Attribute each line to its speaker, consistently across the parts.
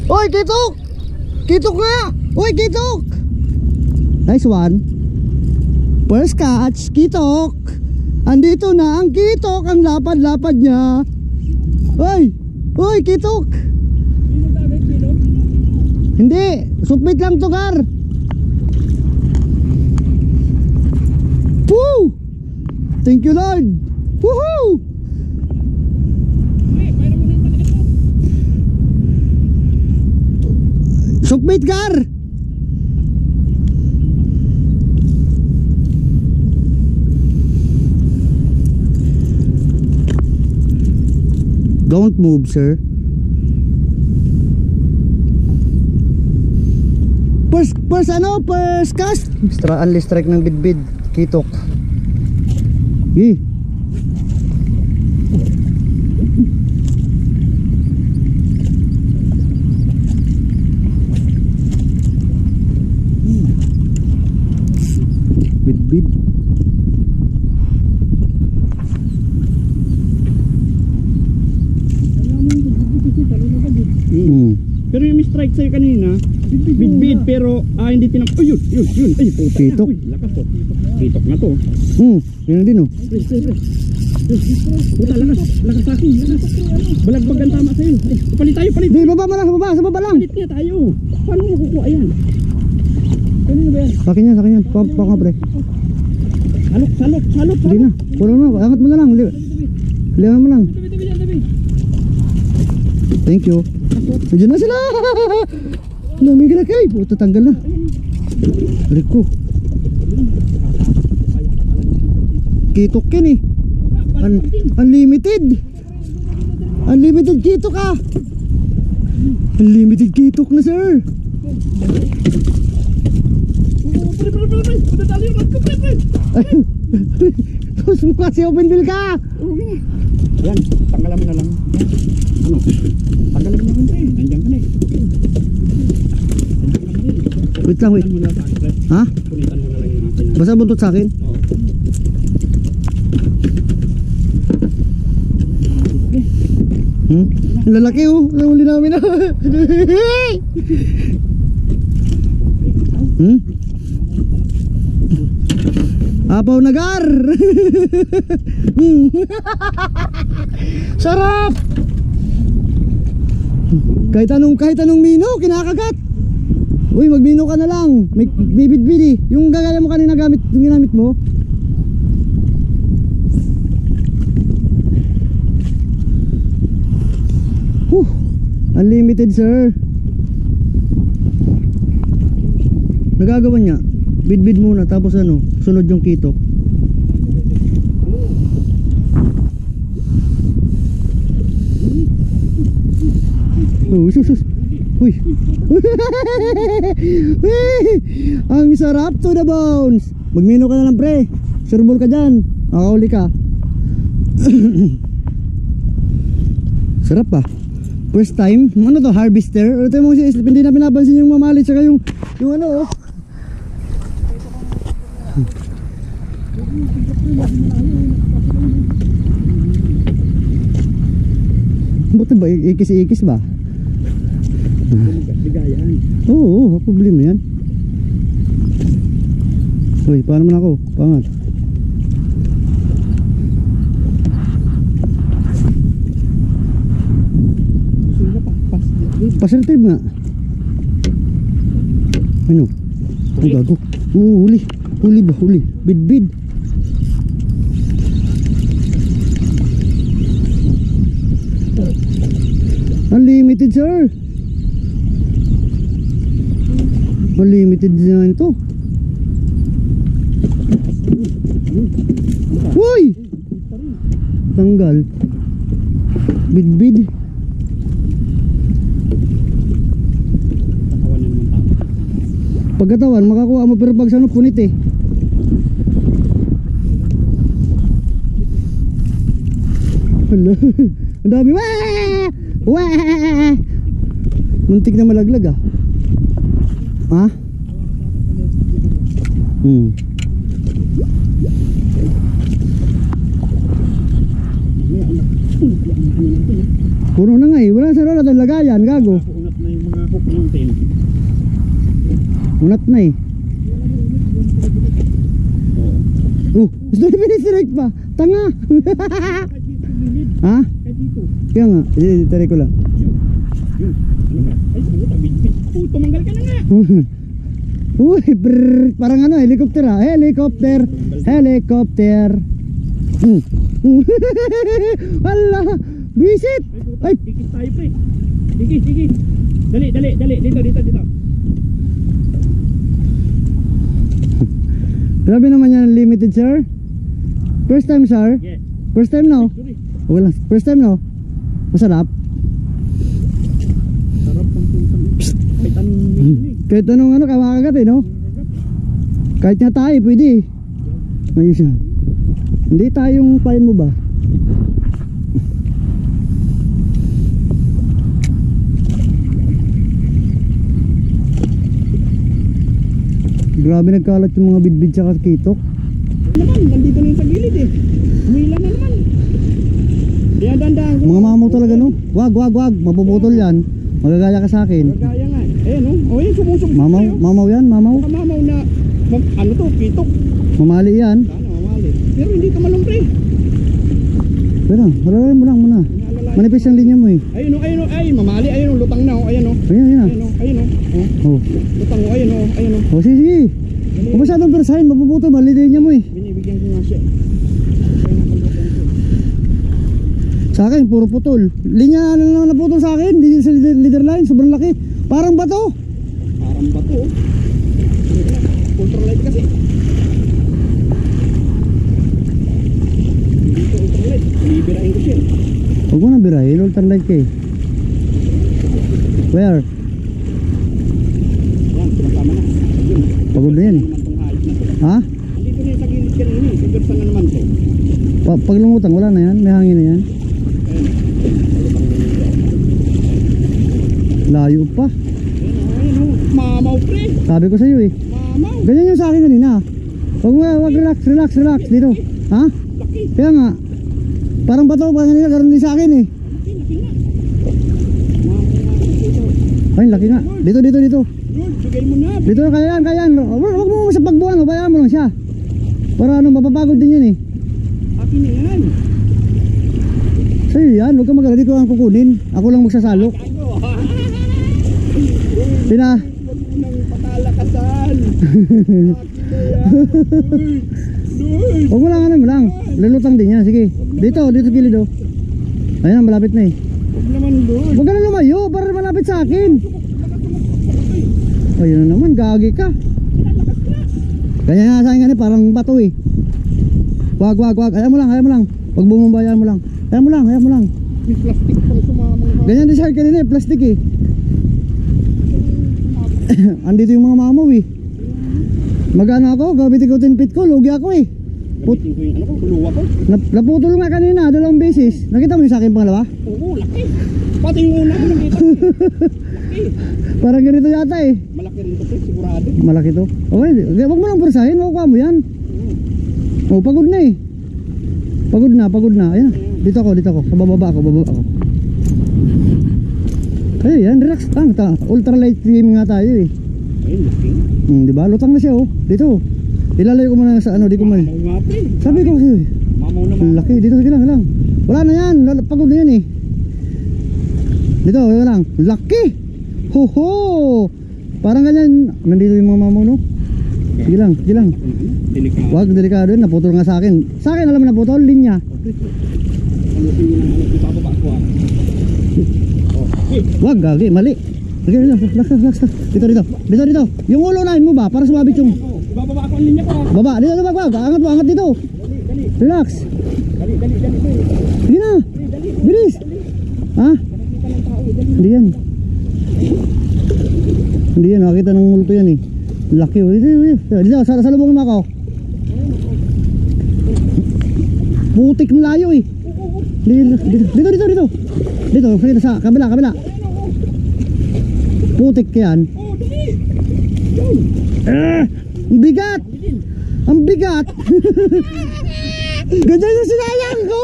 Speaker 1: Oy, kitok! Kitok nga! Oy, kitok! Nice one. First catch, kitok. Andito na ang kitok, ang lapad-lapad niya. Oy! Oy, kitok! Hindi, supit lang to, Gar. Woo! Thank you, Lord. Woohoo! Supit, Gar. Don't move, sir. First cast. Unli strike ng bidbid. Kitok. Bidbid.
Speaker 2: Pero yung strike sa'yo kanina, bid pero hindi tinang. Yun. Ay, puta.
Speaker 1: Kitok.
Speaker 2: Uy, lakas to. Kitok na to.
Speaker 1: Yun din, oh.
Speaker 2: Puta, lakas sa akin. Balagbagan tama sa'yo. Palit tayo.
Speaker 1: Di, baba mo lang, sa baba lang.
Speaker 2: Palit niya tayo. Paano mo kukuha yan? Kanino ba yan?
Speaker 1: Sa akin yan. Paka, pre.
Speaker 2: Salok.
Speaker 1: Hindi na. Puno mo. Angat mo na lang. Liwangan mo lang.
Speaker 2: Tabi.
Speaker 1: Thank you. Nandiyan na sila. Namigil na kayo. Puta, tanggal na. Balik ko. Kitok yan eh. Unlimited. Unlimited kitok ah. Unlimited kitok na, sir. Tapos mo kasi open bill ka.
Speaker 2: Yan, tanggalan mo na lang. Ano? Tanggalan mo na lang, pre. Nandiyan ka na eh.
Speaker 1: Wait lang. Ha?
Speaker 2: Punitan mo na lang yung akin.
Speaker 1: Basta buntot sa akin?
Speaker 2: Oo.
Speaker 1: Ang lalaki oh. Nahuli namin na. Apaw nagar. Sarap. Kahit anong mino kinakagat. Uy, magmino ka na lang. May bidbidi. Yung gagaya mo kanina yung ginamit mo. Unlimited, sir. Nagagawa niya. Bidbid muna tapos sunod yung kitok. Sus. Uy. Ang sarap to the bones. Magmino ka na lang, pre. Sureball ka dyan. Makahuli ka. Sarap pa. First time. Ano to? Harvester? Ito yung mga hindi na pinapansin yung mamalit. Saka yung ano oh. Buti ba? Ikis ba?
Speaker 2: Bigayan.
Speaker 1: Oo, problema yan. Uy, paano man ako? Pangat. Positive nga. Ano? Ang gago. Huli. Huli ba? Huli. Bid. Unlimited, sir. Unlimited na ito. Uy! Tanggal. Bid. Pagkatawan makakuha mo pero pag sa punit eh. Hala. Ang dami. Wah! Muntik na malaglag ah. Ha? Puno na nga eh. Wala sa rola doon lagayan. Gago.
Speaker 2: Unat na yung mga hook ng tail.
Speaker 1: Unat na eh. Gusto na pinisirik pa. Tanga. Ha?
Speaker 2: Kahit dito.
Speaker 1: Kaya nga. Tari ko lang.
Speaker 2: Yun. Ano ba? Ay, puta, bit-bit. Tumanggal ka na nga.
Speaker 1: Uy, brrr. Parang ano, helicopter ah. Helicopter. Helicopter. Hala. Bisit.
Speaker 2: Ay, kikis tayo pre. Kikis. Dali. Dito.
Speaker 1: Grabe naman yan, limited sir. First time sir?
Speaker 2: Yeah.
Speaker 1: First time no?
Speaker 2: Sorry.
Speaker 1: Wala. First time no? Masarap.
Speaker 2: Sarap ng tutang. Kahit anong
Speaker 1: Kahit anong ano, kamakagat eh no? Kahit nga tayo, pwede. Ayos yun. Hindi tayong pain mo ba? Grabe nagkalat yung mga bidbid sa kitok.
Speaker 2: naman, nandito na yun sa gilid eh. Umila na naman. Kaya dandaan ko.
Speaker 1: Mga mamaw talaga no? Wag. Mapuputol yan. Magagaya ka sa akin.
Speaker 2: Magagaya nga eh. Ayan oh. O yun, sumusubok
Speaker 1: Mamaw,
Speaker 2: tayo.
Speaker 1: mamaw yan, mamaw.
Speaker 2: Baka mamaw na, ano to, pitok.
Speaker 1: Mamali yan.
Speaker 2: Sana mamali. Pero hindi ka malumpre.
Speaker 1: Pero, malalayan mo lang muna. Manipis ang linya mo eh.
Speaker 2: Ayun oh. Ay, mamali. Ayun oh, lutang na oh. Ayan oh.
Speaker 1: Ayan.
Speaker 2: Ayun oh.
Speaker 1: Oh.
Speaker 2: Lutang oh. Ayun oh.
Speaker 1: Oh, sige. Kung masyadong persahin, mapuputol, mali linya mo eh.
Speaker 2: Binibigyan ko nga siya. Kaya nakalimutan ko.
Speaker 1: Sa akin, puro putol. Linya ano lang naputol sa akin, hindi sa leader line, sobrang laki. Parang bato.
Speaker 2: Parang bato oh. Ultralight kasi. Dito ultralight. Bibirain ko siya.
Speaker 1: Huwag mo na birahin, ultralight ka eh. Where?
Speaker 2: Yan, sumasama na. Ayun.
Speaker 1: Pagod na yan.
Speaker 2: Naman tong hayop na to.
Speaker 1: Ha?
Speaker 2: Dito na yung sa gilid kanina eh. Bigursan na naman to.
Speaker 1: Pag lumutang, wala na yan, may hangin na yan. Layo pa.
Speaker 2: Ayun oh. Mamaw pre.
Speaker 1: Sabi ko sa iyo eh.
Speaker 2: Mamaw.
Speaker 1: Ganyan yung sa akin kanina. Wag relax dito. Ha?
Speaker 2: Laki.
Speaker 1: Kaya nga. Parang bato pa kanina, ganoon din sa akin eh.
Speaker 2: Laki nga. Mamaw nga dito.
Speaker 1: Ay, laki nga. Dito.
Speaker 2: Lord, bigay mo na.
Speaker 1: Dito, kaya yan. Wag mo sa pagbuhan, mabayaan mo lang siya. Para ano, mapapagod din yan eh.
Speaker 2: Akin na yan.
Speaker 1: Sa'yo yan, huwag ka mag-alala, di ko ang kukunin. Ako lang magsasalok.
Speaker 2: Ako.
Speaker 1: Pina.
Speaker 2: Huwag mo nang pakalakasan. Lord.
Speaker 1: Huwag mo lang, ano mo lang. Lulutang din yan, sige. Dito gilid oh. Ayan, malapit na eh.
Speaker 2: Huwag naman Lord.
Speaker 1: Huwag ka na lumayo, para malapit sa akin. Ayun na naman, gagi ka. Ganyan nga sa akin ganyan, parang bato eh. Wag. Ayaw mo lang. Huwag bumumba, ayaw mo lang. Ayaw mo lang.
Speaker 2: May plastic pang sumamang ha.
Speaker 1: Ganyan din sa akin kanina eh, plastic eh. Andito yung mga mamaw eh. Magano ako, gabitin ko 10 feet ko, lugi ako eh.
Speaker 2: Gamitin ko yung ano ko, kuluwa ko.
Speaker 1: Naputol nga kanina, 2 beses. Nakita mo yung sa akin pangalawa?
Speaker 2: Oo, laki. Pati yung una ko nakita. Laki.
Speaker 1: Parang ganito yata eh.
Speaker 2: Malaki rin ito, sigurado.
Speaker 1: Malaki to. Okay, wag mo lang pursahin, makukuha mo yan. Oh, pagod na eh. Pagod na. Ayan, dito ako. Sa bababa ako. Ay, yan, relax. Ultralight game nga tayo eh.
Speaker 2: Ayun, laki.
Speaker 1: Di ba? Lutang na siya oh. Dito. Ilalayo ko muna sa ano, di ko mal.
Speaker 2: Mamaw nga pre.
Speaker 1: Sabi ko kasi,
Speaker 2: Mamaw naman.
Speaker 1: laki. Dito, sige lang. Wala na yan. Pagod na yan eh. Dito, wala lang. Laki. Ho. Parang ganyan. Nandito yung mga mamaw no. Sige lang.
Speaker 2: Delikado.
Speaker 1: Wag, delikado yun. Naputol nga sa akin. Sa akin, alam mo naputol. Linya.
Speaker 2: Ano tingin ng ano, ipababa ko ah.
Speaker 1: Wag, gagi. Mali. Sige, relax. Dito. Yung ulo nahin mo ba? Para sumabit yung...
Speaker 2: Ibababa ko ang linya ko ah.
Speaker 1: Baba. Dito. Angat dito.
Speaker 2: Dali.
Speaker 1: Relax.
Speaker 2: Dali.
Speaker 1: Sige na. Bilis. Ha?
Speaker 2: Nakakita ng tao, dali.
Speaker 1: Hindi yan. Nakakita ng multo yan eh. Laki. Dito. Salubungin mo ako. Putik malayo eh. Dito. Dito sa kabila. Putik yan.
Speaker 2: Oh, dali. Yun.
Speaker 1: Ang bigat. Ganyan yung sinayang ko.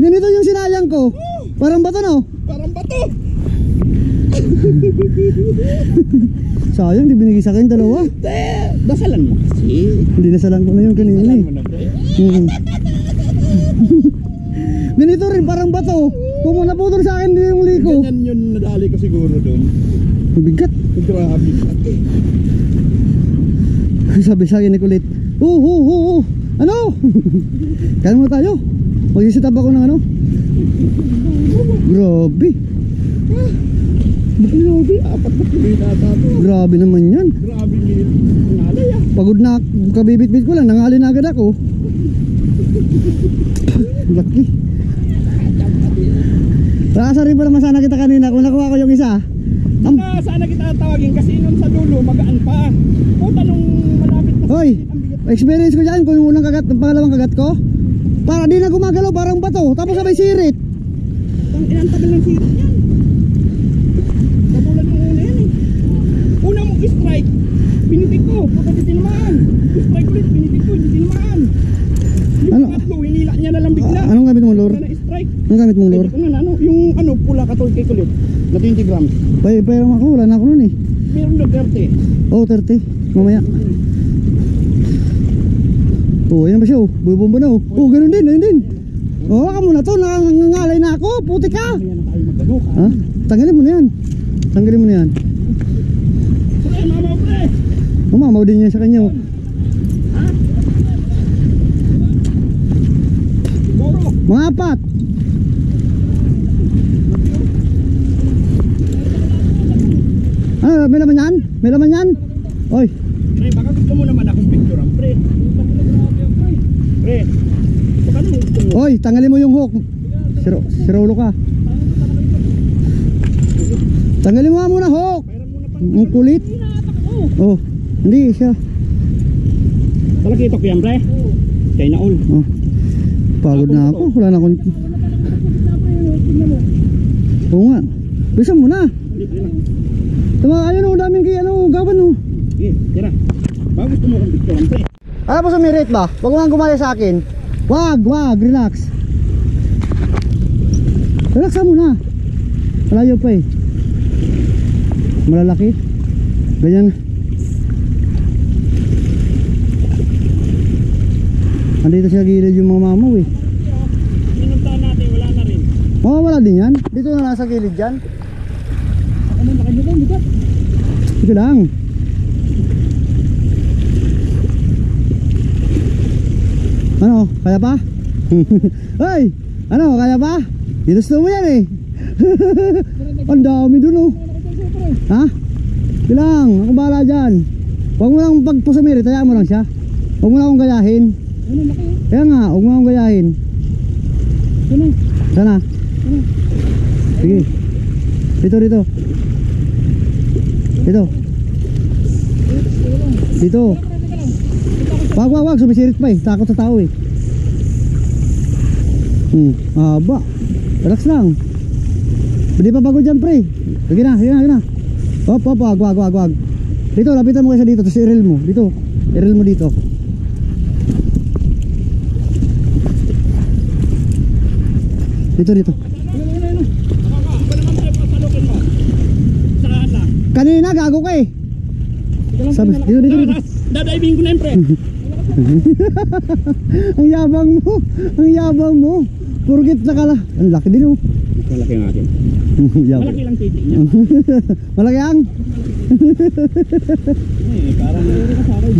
Speaker 1: Ganito yung sinayang ko. Parang bato no?
Speaker 2: Parang bato.
Speaker 1: Sayang, di binigay sa akin dalawa.
Speaker 2: Dasalan mo kasi.
Speaker 1: Hindi nasalan ko na yun kanina
Speaker 2: Dasalan
Speaker 1: eh.
Speaker 2: mo na, pre.
Speaker 1: Ganito rin, parang bato. Pumunaputol sa akin din yung liko.
Speaker 2: Ganyan yun, nadali ko siguro doon.
Speaker 1: Bigat.
Speaker 2: Grabe.
Speaker 1: Sabi sa akin ni Kulit, ano? Kaya mo tayo. Mag-isitab ako ng ano. Grabe.
Speaker 2: Grabe, 4 na kilo yata to.
Speaker 1: Grabe naman yan.
Speaker 2: Grabe yun. Nangalay ah.
Speaker 1: Pagod na, kabibit-bit ko lang, nangali na agad ako. Laki. Rasa rin pa naman sana kita kanina kung nakuha ko yung isa.
Speaker 2: Sana kita tawagin kasi nun sa dulo magaan pa. Puta nung malapit na
Speaker 1: Hoy, experience ko dyan kung yung unang kagat, pangalawang kagat ko. Para di na gumagalaw, parang bato. Tapos sabay sirit.
Speaker 2: Ang inantagal ng sirit yan. Katulad ng una yan eh. Una mong strike, pinitik ko, puta di tinamaan. Strike ulit, pinitik ko, di tinamaan. Yung
Speaker 1: Ano?
Speaker 2: pangatlo, hinila niya na lang bigla.
Speaker 1: Anong gamit mong lure?
Speaker 2: Wala na strike.
Speaker 1: Anong gamit mong lure?
Speaker 2: Pwede ko na, ano, yung ano, pula katulad kay Kulit, na 20 grams.
Speaker 1: Pero ako, wala na ako nun eh.
Speaker 2: Meron na 30.
Speaker 1: Oh, 30. Mamaya. Oh, ayan ba siya oh. Bubomba na oh. Oh, ganun din, ayun din. Oh, waka mo na to, nangangalay na ako. Puti ka.
Speaker 2: Kaya na tayo magdalo ka.
Speaker 1: Ha? Tanggalin mo na yan. Tanggalin mo na yan.
Speaker 2: Pre, mamaw pre!
Speaker 1: Umamaw din yan sa kanya oh.
Speaker 2: Ha? Siguro.
Speaker 1: Mga apat. Ano, may laman yan? May laman yan? Oy.
Speaker 2: Pre, baka gusto mo naman akong picturean, pre. Pre, baka naman gusto mo.
Speaker 1: Oy, tanggalin mo yung hook. Sirolo ka. Tanggalin mo nga muna hook.
Speaker 2: Mayroon muna pang...
Speaker 1: Ang kulit. Oh, hindi siya.
Speaker 2: Talakitok yan, pre? China all.
Speaker 1: Oh. Pagod na ako. Wala na akong... Oo nga. Bilisan mo na.
Speaker 2: Libre lang.
Speaker 1: Tama, ayun oh, daming kaya ano, gawan oh.
Speaker 2: Sige, tira. Baka gusto mo akong picturean, pre.
Speaker 1: Ano po sumirit ba? Huwag mo nga gumaya sa akin. Wag, relax. Relax mo na. Malayo pa eh. Malalaki. Ganyan. Andito sa gilid yung mga mamaw eh.
Speaker 2: Pinuntahan natin, wala na rin.
Speaker 1: Oh, wala din yan. Dito na lang sa gilid dyan.
Speaker 2: Ako man, laki nyo bigat.
Speaker 1: Ito lang. Ano? Kaya pa? Hoy! Ano? Kaya pa? Ginusto mo yan eh. Ang dami dun oh. Ha? Ito lang. Ako bahala dyan. Huwag mo lang pagpusamiri. Tayaan mo lang siya. Huwag mo lang akong gayahin.
Speaker 2: Ano, laki?
Speaker 1: Kaya nga. Huwag mo akong gayahin.
Speaker 2: Ano?
Speaker 1: Sana? Sige. Dito. Dito. Wag. Sumisirit pa eh. Takot sa tao eh. Aba. Relax lang. Hindi pa bago dyan pre. Sige na. Hop. Wag. Dito, lapitan mo kayo sa dito. Tapos i-reel mo. Dito. I-reel mo dito. Dito.
Speaker 2: Ano? Ba naman tayo pasalukin mo? Saan lang?
Speaker 1: Kanina gago ka eh. Sabi, dito.
Speaker 2: Dadiving ko na yun, pre.
Speaker 1: Ang yabang mo. Purgit na kala. Ang laki din oh.
Speaker 2: Malaki nga din.
Speaker 1: Yabang.
Speaker 2: Malaki lang titi niya.
Speaker 1: Malaki ang.
Speaker 2: Parang mayroon ka sa akin.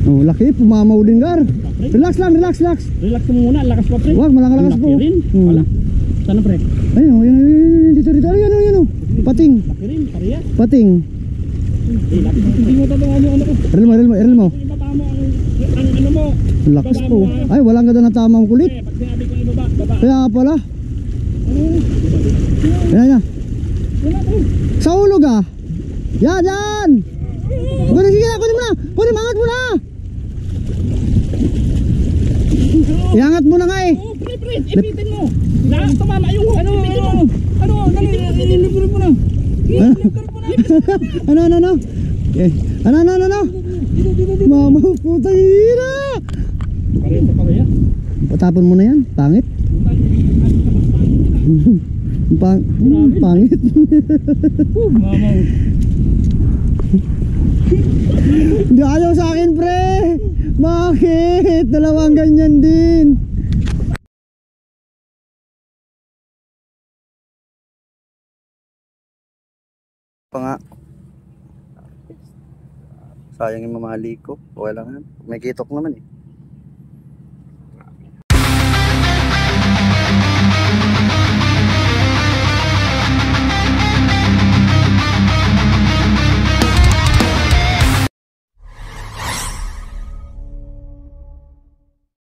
Speaker 1: Oh, laki. Pumamaw din gar. Relax lang.
Speaker 2: Relax mo muna, lakas pa, pre.
Speaker 1: Wag, malakas po.
Speaker 2: Laki rin. Wala. Sana, pre?
Speaker 1: Ayun oh, yun. Dito. Ayun oh. Pating.
Speaker 2: Laki rin, parehas.
Speaker 1: Pating.
Speaker 2: Hindi mo tatawa mo ano ko.
Speaker 1: Erel mo.
Speaker 2: Ibaba mo ang ano mo.
Speaker 1: Lakas po. Ay, walang ganda ng tamang kulit.
Speaker 2: Pag sinabi ko ibaba, baba.
Speaker 1: Kaya pala. Yan.
Speaker 2: Wala to.
Speaker 1: Sa ulo ka. Yan. Sige na, kunin mo na. Angat mo na. Iangat mo na nga eh.
Speaker 2: Oh, pre, ipitin mo. Tumama yung hook. Ano, nililibre mo na.
Speaker 1: Ano? Eh, ano? Mama, putang ina.
Speaker 2: Pareha.
Speaker 1: Patapon mo na yan, pangit. Pangit.
Speaker 2: Mamaw.
Speaker 1: Hindi ayaw sa akin, pre. Bakit? Dalawang ganyan din. Pa nga. Sayang yung mamali ko. Okay lang yan. May kitok naman eh.